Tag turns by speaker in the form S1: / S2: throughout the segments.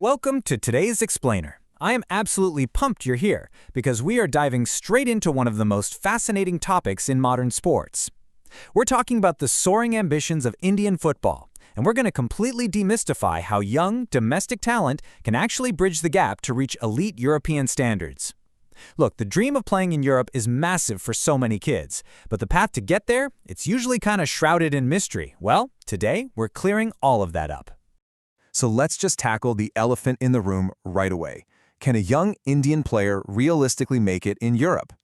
S1: Welcome to today's Explainer. I am absolutely pumped you're here because we are diving straight into one of the most fascinating topics in modern sports. We're talking about the soaring ambitions of Indian football, and we're going to completely demystify how young, domestic talent can actually bridge the gap to reach elite European standards. Look, the dream of playing in Europe is massive for so many kids, but the path to get there, it's usually kind of shrouded in mystery. Well, today we're clearing all of that up.
S2: So let's just tackle the elephant in the room right away. Can a young Indian player realistically make it in Europe?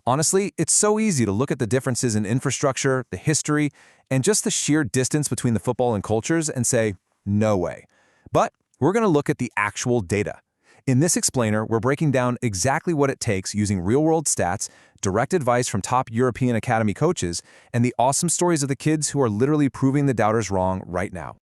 S2: Honestly, it's so easy to look at the differences in infrastructure, the history, and just the sheer distance between the football and cultures and say, no way. But we're going to look at the actual data. In this explainer, we're breaking down exactly what it takes using real-world stats, direct advice from top European academy coaches, and the awesome stories of the kids who are literally proving the doubters wrong right now.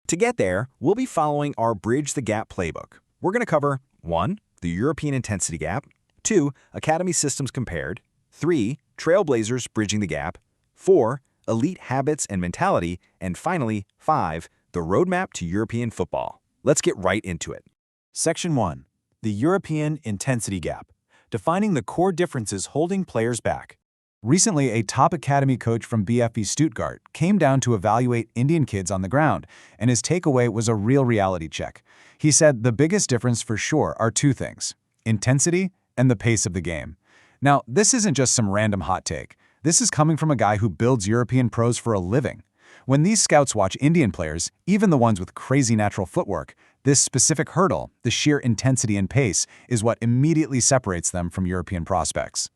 S3: To get there, we'll be following our Bridge the Gap playbook. We're going to cover 1. The European intensity gap, 2. Academy systems compared, 3. Trailblazers bridging the gap, 4. Elite habits and mentality, and finally, 5. The roadmap to European football. Let's get right into it.
S4: Section 1. The European intensity gap, defining the core differences holding players back. Recently, a top academy coach from BFE Stuttgart came down to evaluate Indian kids on the ground, and his takeaway was a real reality check. He said the biggest difference for sure are two things: intensity and the pace of the game. Now, this isn't just some random hot take. This is coming from a guy who builds European pros for a living. When these scouts watch Indian players, even the ones with crazy natural footwork, this specific hurdle, the sheer intensity and pace, is what immediately separates them from European prospects.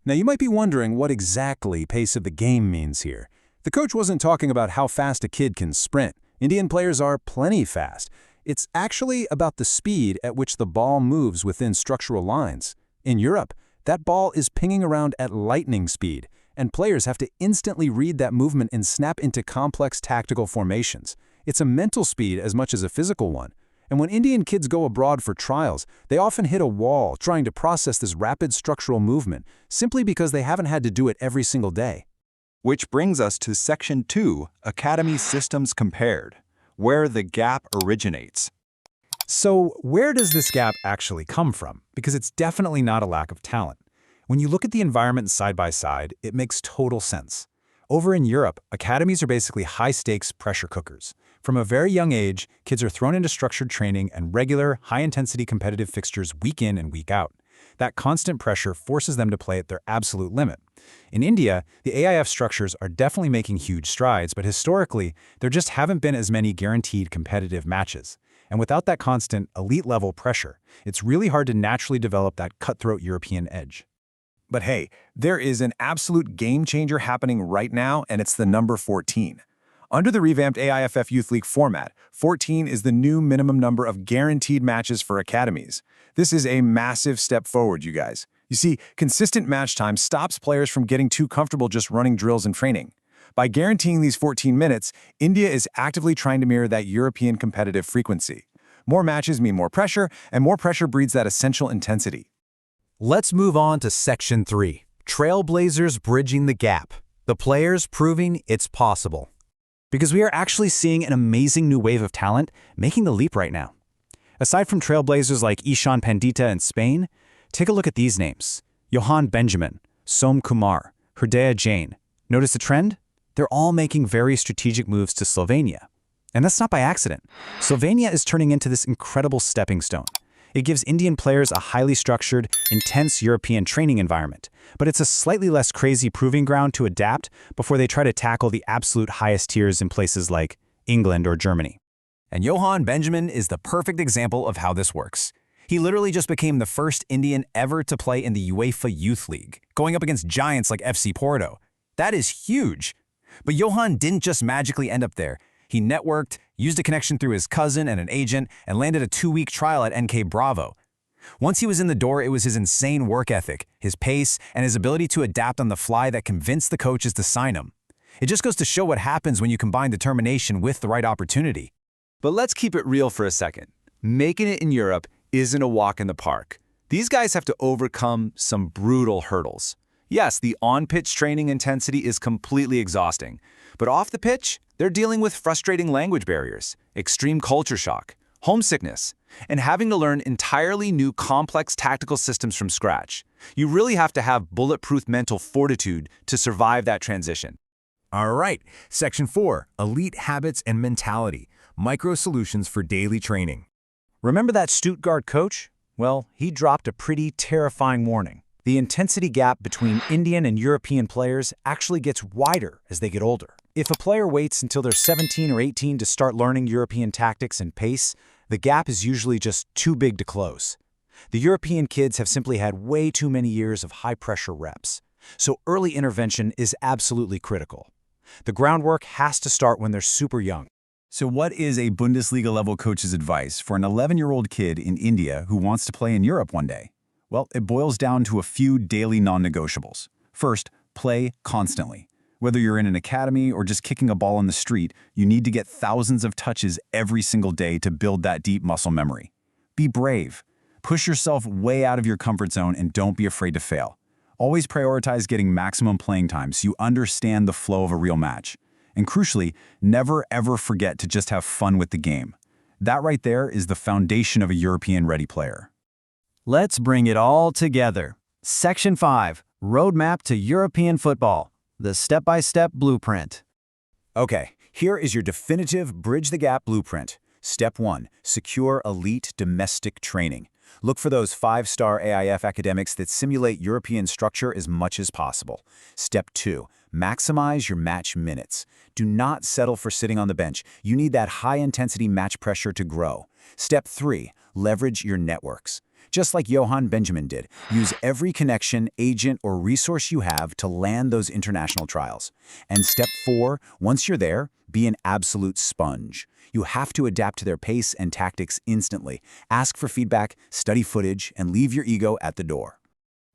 S5: Now, you might be wondering what exactly pace of the game means here. The coach wasn't talking about how fast a kid can sprint. Indian players are plenty fast. It's actually about the speed at which the ball moves within structural lines. In Europe, that ball is pinging around at lightning speed, and players have to instantly read that movement and snap into complex tactical formations. It's a mental speed as much as a physical one. And when Indian kids go abroad for trials, they often hit a wall trying to process this rapid structural movement simply because they haven't had to do it every single day.
S3: Which brings us to Section 2, Academy Systems Compared, where the gap originates.
S1: So where does this gap actually come from? Because it's definitely not a lack of talent. When you look at the environment side by side, it makes total sense. Over in Europe, academies are basically high-stakes pressure cookers. From a very young age, kids are thrown into structured training and regular, high-intensity competitive fixtures week in and week out. That constant pressure forces them to play at their absolute limit. In India, the AIF structures are definitely making huge strides, but historically, there just haven't been as many guaranteed competitive matches. And without that constant, elite-level pressure, it's really hard to naturally develop that cutthroat European edge.
S2: But hey, there is an absolute game changer happening right now, and it's the number 14. Under the revamped AIFF Youth League format, 14 is the new minimum number of guaranteed matches for academies. This is a massive step forward, you guys. You see, consistent match time stops players from getting too comfortable just running drills and training. By guaranteeing these 14 minutes, India is actively trying to mirror that European competitive frequency. More matches mean more pressure, and more pressure breeds that essential intensity.
S1: Let's move on to Section 3, Trailblazers bridging the gap, the players proving it's possible. Because we are actually seeing an amazing new wave of talent making the leap right now. Aside from trailblazers like Ishan Pandita in Spain, take a look at these names: Johan Benjamin, Som Kumar, Hridaya Jain. Notice the trend? They're all making very strategic moves to Slovenia. And that's not by accident. Slovenia is turning into this incredible stepping stone. It gives Indian players a highly structured, intense European training environment, but it's a slightly less crazy proving ground to adapt before they try to tackle the absolute highest tiers in places like England or Germany.
S2: And Johan Benjamin is the perfect example of how this works. He literally just became the first Indian ever to play in the UEFA Youth League, going up against giants like FC Porto. That is huge. But Johan didn't just magically end up there. He networked, used a connection through his cousin and an agent, and landed a 2-week trial at NK Bravo. Once he was in the door, it was his insane work ethic, his pace, and his ability to adapt on the fly that convinced the coaches to sign him. It just goes to show what happens when you combine determination with the right opportunity.
S4: But let's keep it real for a second. Making it in Europe isn't a walk in the park. These guys have to overcome some brutal hurdles. Yes, the on-pitch training intensity is completely exhausting, but off the pitch, they're dealing with frustrating language barriers, extreme culture shock,
S2: homesickness, and having to learn entirely new complex tactical systems from scratch. You really have to have bulletproof mental fortitude to survive that transition.
S6: All right, Section 4, Elite Habits and Mentality, Micro-Solutions for Daily Training.
S1: Remember that Stuttgart coach? Well, he dropped a pretty terrifying warning. The intensity gap between Indian and European players actually gets wider as they get older. If a player waits until they're 17 or 18 to start learning European tactics and pace, the gap is usually just too big to close. The European kids have simply had way too many years of high-pressure reps, so early intervention is absolutely critical. The groundwork has to start when they're super young.
S2: So what is a Bundesliga-level coach's advice for an 11-year-old kid in India who wants to play in Europe one day? Well, it boils down to a few daily non-negotiables. First, play constantly. Whether you're in an academy or just kicking a ball in the street, you need to get thousands of touches every single day to build that deep muscle memory. Be brave. Push yourself way out of your comfort zone and don't be afraid to fail. Always prioritize getting maximum playing time so you understand the flow of a real match. And crucially, never ever forget to just have fun with the game. That right there is the foundation of a European-ready player.
S1: Let's bring it all together. Section 5, Roadmap to European Football, the step-by-step blueprint.
S2: Okay, here is your definitive Bridge the Gap blueprint. Step 1, secure elite domestic training. Look for those 5-star AIF academics that simulate European structure as much as possible. Step 2, maximize your match minutes. Do not settle for sitting on the bench. You need that high-intensity match pressure to grow. Step 3, leverage your networks. Just like Johan Benjamin did, use every connection, agent, or resource you have to land those international trials. And step 4, once you're there, be an absolute sponge. You have to adapt to their pace and tactics instantly. Ask for feedback, study footage, and leave your ego at the door.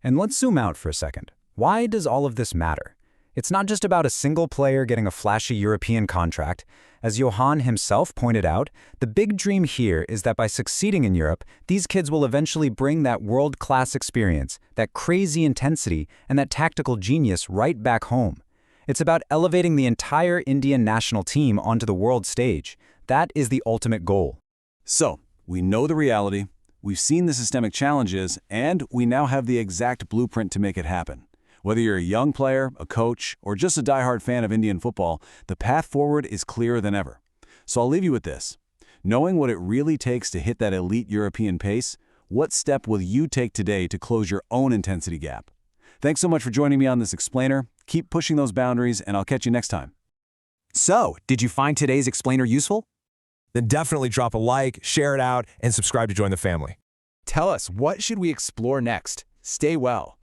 S1: And let's zoom out for a second. Why does all of this matter? It's not just about a single player getting a flashy European contract. As Johan himself pointed out, the big dream here is that by succeeding in Europe, these kids will eventually bring that world-class experience, that crazy intensity, and that tactical genius right back home. It's about elevating the entire Indian national team onto the world stage. That is the ultimate goal.
S5: So, we know the reality, we've seen the systemic challenges, and we now have the exact blueprint to make it happen. Whether you're a young player, a coach, or just a diehard fan of Indian football, the path forward is clearer than ever. So I'll leave you with this. Knowing what it really takes to hit that elite European pace, what step will you take today to close your own intensity gap? Thanks so much for joining me on this explainer. Keep pushing those boundaries, and I'll catch you next time.
S1: So, did you find today's explainer useful?
S6: Then definitely drop a like, share it out, and subscribe to join the family.
S7: Tell us, what should we explore next? Stay well.